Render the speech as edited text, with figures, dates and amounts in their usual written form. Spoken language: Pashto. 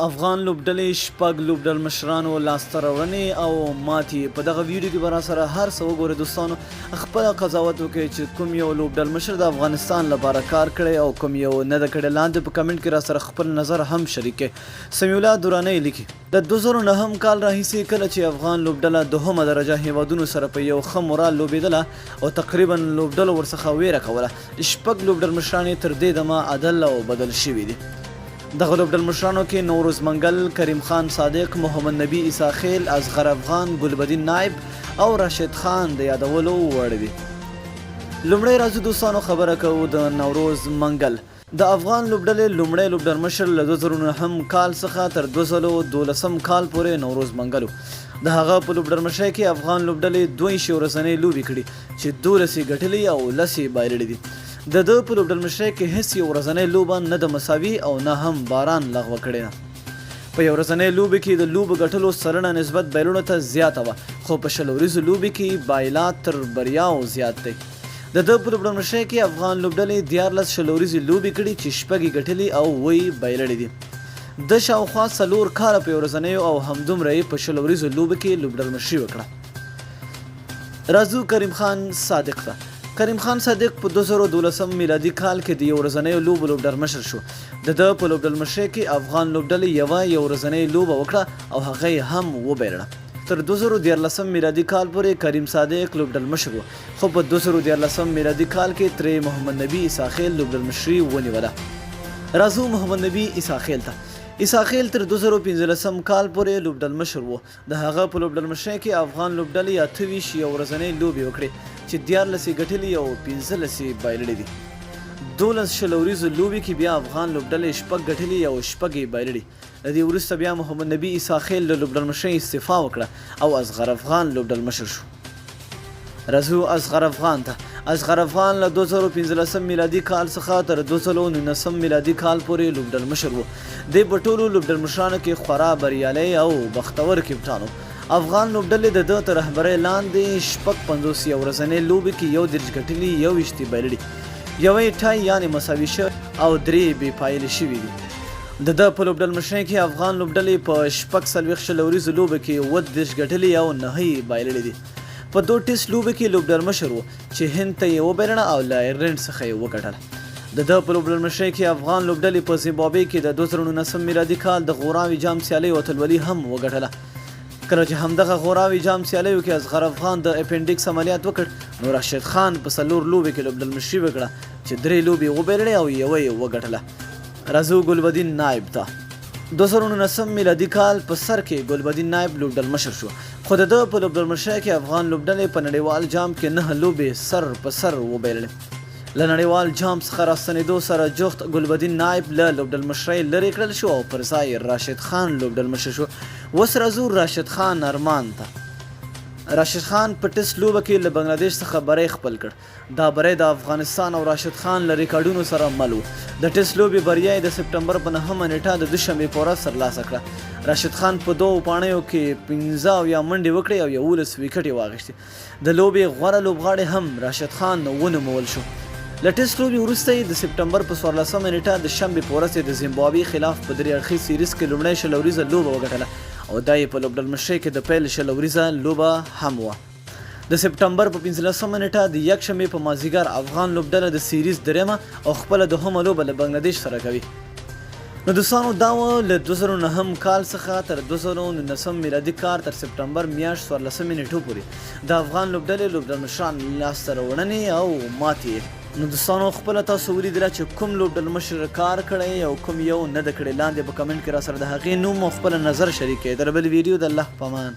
افغان لوبډلې شپږ لوبډل مشرانو لاسته راوړنې او ماتې په دغه ویډیو کې به راسره هر څه وګورئ دوستانو. خپله قضاوت وکړئ چې کوم یو لوبډل مشر د افغانستان لپاره کار کړی او کوم یو نه ده کړی. لاندې په کمنټ کې راسره خپل نظر هم شریک کړئ. سمیع الله درانی لیکي د 2009 کال راهیسې کله چې افغان لوبډله دوهمه درجه هیوادونو سره په یو ښه مورال لوبېدله او تقریبا لوبډلو ورڅخه ویره کوله، شپږ لوبډل مشران یې تر دې دمه عدل او بدل شوي دي. دغه لوبډل مشرانو کې نوروز منګل، کریم خان صادق، محمد نبی عیسی خیل، اصغر افغان، ګلبدین نایب او راشد خان د یادولو وړ دي. لومړی راځو دوستانو خبره کوو د نوروز منګل. د افغان لوبډلې لومړی لوبډل مشر له 2009 کال څخه تر 2012 کال پورې نوروز منګل و. د هغه په لوبډل مشرۍ کې افغان لوبډلې 2 ورځنۍ لوبې کړي چې 12 ګټلې او 10 بایللې دي. د ده په لوبډل مشرۍ کې هیڅ یو ورځنۍ لوبه نه د مساوي او نه هم باران لغوه کړې ده. په یو ورځنۍ لوبې کې د لوبو ګټلو سلنه نسبت بایلونو ته زیاته وه، خو په 20 ورځو لوبې کې بایلات تر بریاو زیات دی. د ده په لوبډل مشرۍ کې افغان لوبډلې 14 20 ورځې لوبې کړي چې 6 ګټلې او 8 بایللې دي. د شاوخوا 4 کاله په ورځنیو او همدومره یې په 20 ورځو لوبو کې لوبډل مشري وکړه. راځو کریم خان صادق ته. کریم خان صادق په 2012 میلادي کال کې د یو ورځنیو لوبو لوبډل مشر شو. د ده په لوبډل مشرۍ کې افغان لوبډلې یو ورځنۍ لوبه وکړه او هغه یې هم وبایلله. تر 2013 میلادي کال پورې کریم صادق لوبډل مشر و، خو په 2013 میلادي کال کې ترې محمد نبی عیسی خیل لوبډل مشري ونیوله. راځو محمد نبی عیسی خیل ته. عیسی خیل تر 2015 کال پورې لوبډل مشر و. د هغه په لوبډل مشرۍ کې افغان لوبډلې 28 یو ورځنۍ لوبې وکړې چې 14 ګټلې او 15 بایللې دي. 12 20 ورځو لوبې کې بیا افغان لوبډلې 6 ګټلې او 6 بایللې. د دې وروسته بیا محمد نبی عیسی خیل له لوبډل مشرۍ استعفا وکړه او اصغر افغان لوبډل مشر شو. راځو اصغر افغان ته. اصغر افغان له 2015 میلادي کال څخه تر 2019 میلادي کال پورې لوبډل مشر و. دی په ټولو لوبډل مشرانو کې خورا بریالی او بختور کپټان و. افغان لوبډلې د ده تر رهبرۍ لاندې 50 یو ورځنۍ لوبې کې 11 ګټلې 21 بایللې، 1 ټای یعنې مساوي شوی او 3 بې پایلې شوي دي. د ده په لوبډل مشرۍ کې افغان لوبډلې په 40 ورځو لوبه کې 30 ګټلې او 9 بایللې دي. په 2 ټیسټ لوبه کې لوبډل مشر و چې هند ته یې وبایلله او له آیرلینډ څخه یې وګټله. د ده په لوبډل مشرۍ کې افغان لوبډلې په زیمبابوې کې د 2019 میلادي کال د غوراوي جام سیالۍ اتلولي هم وګټله. کله چې همدغه غوراوي جام سیالیو کې اصغر افغان د اپنډکس عملیات وکړ، نو راشد خان په 4 لوبې کې لوبډل مشري وکړه چې 3 لوبې وبایللې او 1 یې وګټله. راځو ګلبدین نایب ته. 2019 میلادي کال په سر کې ګلبدین نایب لوبډل مشر شو، خو د ده په لوبډل مشرۍ کې افغان لوبډلې په نړیوال جام کې 9 لوبې سر په سر وبایللې. له نړیوال جام څخه راستنېدو سره جوخت ګلبدین نایب له لوبډل مشرۍ لرې کړل شو او پر ځای راشد خان لوبډل مشر شو. اوس راځو راشد خان ارمان ته. راشد خان په ټیسټ لوبه کې له بنګلادیش څخه بری خپل کړ. دا بری د افغانستان او راشد خان له ریکارډونو سره مل و. د ټیسټ لوبې بریا یې د سپټمبر په 9 نیټه د دوشنبې په ورځ ترلاسه کړه. راشد خان په 2 پاڼیو کې 15 منډې وکړې او 11 ویکټې واخیستې. د لوبې غوره لوبغاړی هم راشد خان ونومول شو. له ټیسټ لوبې وروسته یې د سپټمبر په 14 نیټه د شنبې په ورځ د زیمبابوې خلاف په 3 اړخیز سیریز کې لومړۍ 20 ورځه لوبه وګټله او دا یې په لوبډل مشرۍ کې د پیل 20 ورځه لوبه هم وه. د سپټمبر په 15 نیټه د یکشنبې په مازدیګر افغان لوبډله د سیریز دریمه او خپله دوهمه لوبه له بنګلادیش سره کوي. نو دوستانو دا و له 2009 کال څخه تر 2019 میلادي کال تر سپټمبر میاشت 14 نیټو پورې د افغان لوبډلې لوبډل مشران لاسته راوړنې او ماتې. نو دوستانو خپله تاسو ولیدله چې کوم لوبډل مشر کار کړی او کوم یو نه ده کړی. لاندې په کمنټ کې راسره د هغې نوم او خپله نظر شریک کړئ. تر بل ویډیو د الله په امان.